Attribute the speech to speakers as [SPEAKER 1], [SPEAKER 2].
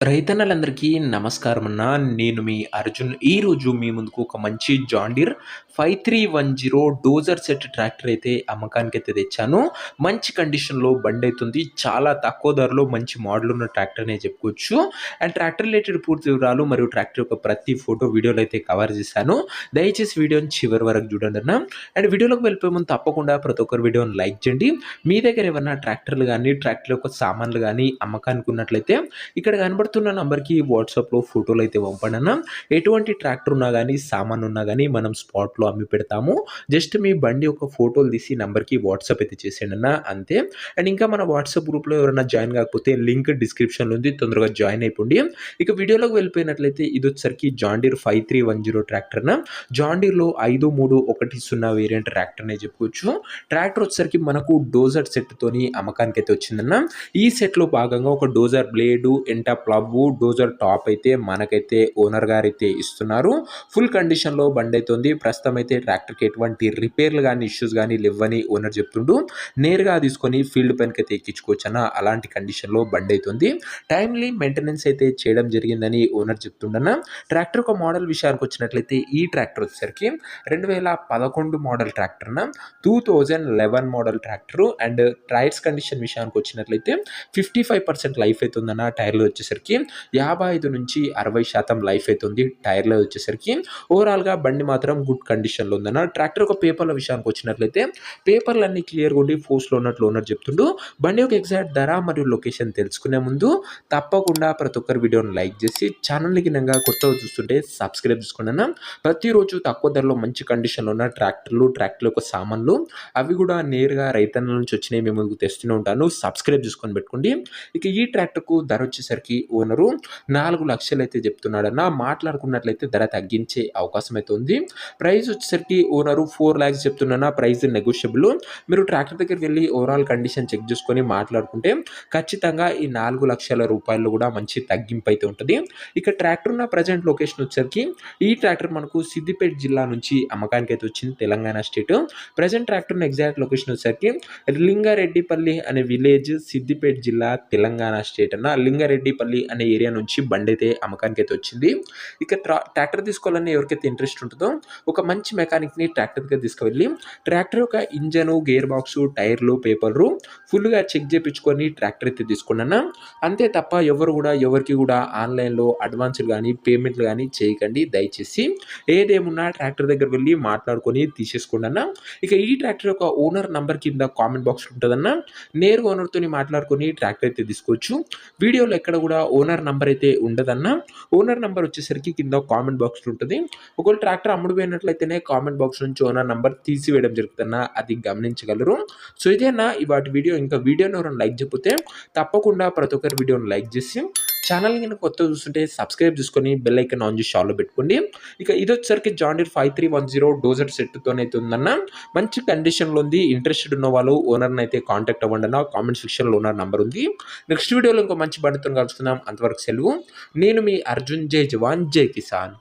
[SPEAKER 1] రైతన్నలందరికీ నమస్కారం అన్న. నేను మీ అర్జున్. ఈరోజు మీ ముందుకు ఒక మంచి John Deere 5310 dozer set tractor అయితే అమ్మకానికైతే తెచ్చాను. మంచి కండిషన్‌లో బండైతుంది. చాలా తక్కువ ధరలో మంచి మోడల్ ఉన్న ట్రాక్టర్ అనే చెప్పుకోవచ్చు. అండ్ ట్రాక్టర్ రిలేటెడ్ పూర్తి వివరాలు మరియు ట్రాక్టర్ యొక్క ప్రతి ఫోటో వీడియోలో అయితే కవర్ చేశాను. దయచేసి వీడియోని చివరి వరకు చూడండన్న. అండ్ వీడియోలోకి వెళ్ళిపోయే ముందు తప్పకుండా ప్రతి ఒక్కరు వీడియోని లైక్ చేయండి. మీ దగ్గర ఏమన్నా ట్రాక్టర్లు గానీ, ట్రాక్టర్ యొక్క సామాన్లు గానీ అమ్మకానికి ఉన్నట్లయితే ఇక్కడ కనబడుతున్న నంబర్‌కి వాట్సాప్‌లో ఫోటోలైతే పంపండన్న. ఎటువంటి ట్రాక్టర్ ఉన్నా గానీ, సామాను ఉన్నా గానీ మనం స్పాట్‌లో అమ్మి పెడతాము. జస్ట్ మీ బండి యొక్క ఫోటోలు తీసి నంబర్‌కి వాట్సాప్ అయితే చేసేయండన్న అంతే. అండ్ ఇంకా మన వాట్సాప్ గ్రూప్‌లో ఎవరైనా జాయిన్ కాకపోతే లింక్ డిస్క్రిప్షన్‌లో ఉంది. తొందరగా జాయిన్ అయిపోండి. ఇక వీడియోలోకి వెళ్ళిపోయినట్లయితే ఇదొచ్చేసరికి జాన్ డీర్ 5310 ట్రాక్టర్‌న. జాన్ డీర్‌లో 5310 వేరియంట్ ట్రాక్టర్ అనే చెప్పుకోవచ్చు. ట్రాక్టర్ వచ్చేసరికి మనకు డోజర్ సెట్‌తోని అమ్మకానికైతే వచ్చిందన్న. ఈ సెట్‌లో భాగంగా ఒక డోజర్ బ్లేడు, ఎంట ప్లవ్వు, డోజర్ టాప్ అయితే మనకైతే ఓనర్ గారైతే ఇస్తున్నారు. ఫుల్ కండిషన్‌లో బండైతే ఉంది. ప్రస్తుతం అయితే ట్రాక్టర్‌కి ఎటువంటి రిపేర్లు గానీ, ఇష్యూస్ గానీ లెవ్వని ఓనర్ చెప్తుండు. నేరుగా తీసుకొని ఫీల్డ్ పైనకైతే ఎక్కించుకోవచ్చన్న అలాంటి కండిషన్‌లో బండైతే ఉంది. టైమ్‌లీ మెయింటెనెన్స్ అయితే చేయడం జరిగిందని ఓనర్ చెప్తుండన్న. ట్రాక్టర్ యొక్క మోడల్ విషయానికి వచ్చినట్లయితే ఈ ట్రాక్టర్ వచ్చేసరికి 2011 మోడల్ ట్రాక్టర్‌న. 2011 model tractor. And tyres condition విషయానికి వచ్చినట్లయితే 55% లైఫ్ అయితే ఉందన్న. టైర్‌లో వచ్చేసరికి 55-60% లైఫ్ అయితే ఉంది టైర్‌లో వచ్చేసరికి. ఓవరాల్‌గా బండి మాత్రం గుడ్ కండిషన్‌లో ఉందన్న. ట్రాక్టర్ యొక్క పేపర్ల విషయానికి వచ్చినట్లయితే పేపర్లన్నీ క్లియర్‌గా ఉండి ఫోర్స్‌లో ఉన్నట్లు ఓనర్ చెప్తుండు. బండి యొక్క ఎగ్జాక్ట్ ధర మరియు లొకేషన్ తెలుసుకునే ముందు తప్పకుండా ప్రతి ఒక్కరు వీడియోని లైక్ చేసి ఛానల్‌ని గినంగా కొత్తగా చూస్తుంటే సబ్స్క్రైబ్ చేసుకోండి అన్న. ప్రతిరోజు తక్కువ ధరలో మంచి కండిషన్‌లో ఉన్న ట్రాక్టర్ల యొక్క సామాన్లు అవి కూడా నేరుగా రైతన్నల నుంచి వచ్చినవి మేము ముందుకు తెస్తూనే ఉంటాను. సబ్స్క్రైబ్ చేసుకొని పెట్టుకోండి. ఇక ఈ ట్రాక్టర్‌కు ధర వచ్చేసరికి ఓనరు 4 లక్షలు అయితే చెప్తున్నాడన్న. మాట్లాడుకున్నట్లయితే ధర తగ్గించే అవకాశం అయితే ఉంది. ప్రైస్ వచ్చేసరికి ఓనరు 4 లాక్స్ చెప్తున్నా. Price negotiable. మీరు ట్రాక్టర్ దగ్గరికి వెళ్ళి ఓవరాల్ కండిషన్ చెక్ చేసుకొని మాట్లాడుకుంటే ఖచ్చితంగా ఈ 4 లక్షల రూపాయలు కూడా మంచి తగ్గింపు అయితే ఉంటుంది. ఇక ట్రాక్టర్ ఉన్న ప్రజెంట్ లొకేషన్ వచ్చేసరికి ఈ ట్రాక్టర్ మనకు సిద్దిపేట జిల్లా నుంచి అమ్మకానికి అయితే వచ్చింది, Telangana state. Present tractor exact location వచ్చేసరికి లింగారెడ్డిపల్లి అనే విలేజ్, సిద్దిపేట జిల్లా, తెలంగాణ స్టేట్ అన్న. లింగారెడ్డిపల్లి అనే ఏరియా నుంచి బండి అయితే అమ్మకానికి అయితే వచ్చింది. ఇక ట్రాక్టర్ తీసుకోవాలని ఎవరికైతే ఇంట్రెస్ట్ ఉంటుందో ఒక మంచి మెకానిక్‌ని ట్రాక్టర్ దగ్గర తీసుకువెళ్ళి ట్రాక్టర్ యొక్క ఇంజను, గేర్ బాక్సు, టైర్లు, పేపర్లు ఫుల్‌గా చెక్ చేపించుకొని ట్రాక్టర్ అయితే తీసుకోండన్న. అంతే తప్ప ఎవరు కూడా ఎవరికి కూడా ఆన్‌లైన్‌లో అడ్వాన్స్‌లు గానీ, పేమెంట్‌లు గానీ చేయకండి దయచేసి. ఏదేమున్నా ట్రాక్టర్ దగ్గర వెళ్ళి మాట్లాడుకొని తీసేసుకోండన్న. ఇక ఈ ట్రాక్టర్ యొక్క ఓనర్ నంబర్ కింద కామెంట్ బాక్స్‌లో ఉంటదన్న. నేరుగా ఓనర్‌తోని మాట్లాడుకొని ట్రాక్టర్ అయితే తీసుకోవచ్చు. వీడియోలో ఎక్కడ కూడా ఓనర్ నంబర్ అయితే ఉండదన్న. ఓనర్ నంబర్ వచ్చేసరికి కింద కామెంట్ బాక్స్‌లో ఉంటది. ఒకవేళ ట్రాక్టర్ అమ్ముడుపోయినట్లయితేనే కామెంట్ బాక్స్ నుంచి ఓనర్ నంబర్ తీసివేయడం జరుగుతుందన్న. అది గమనించగలరు. సో ఇదే అన్న ఇవాటి వీడియో. ఇంకా వీడియోని ఎవరైనా లైక్ చేయకపోతే తప్పకుండా ప్రతి ఒక్కరు వీడియోని లైక్ చేసి ఛానల్‌ని గనుక కొత్తగా చూస్తుంటే సబ్స్క్రైబ్ చేసుకొని బెల్ ఐకాన్ ఆన్ చేసి ఆల్‌లో పెట్టుకోండి. ఇక ఇదొచ్చేసరికి జాన్ డీర్ 5310 డోజర్ సెట్‌తోనైతే ఉందన్న. మంచి కండిషన్‌లో ఉంది. ఇంట్రెస్టెడ్ ఉన్న వాళ్ళు ఓనర్‌ని అయితే కాంటాక్ట్ అవ్వండి అన్న. కామెంట్ సెక్షన్‌లో ఓనర్ నంబర్ ఉంది. నెక్స్ట్ వీడియోలో ఇంకో మంచి బండితో కలుసుకుందాం. అంతవరకు సెలవు. నేను మీ అర్జున్. జై జవాన్ జై కిసాన్.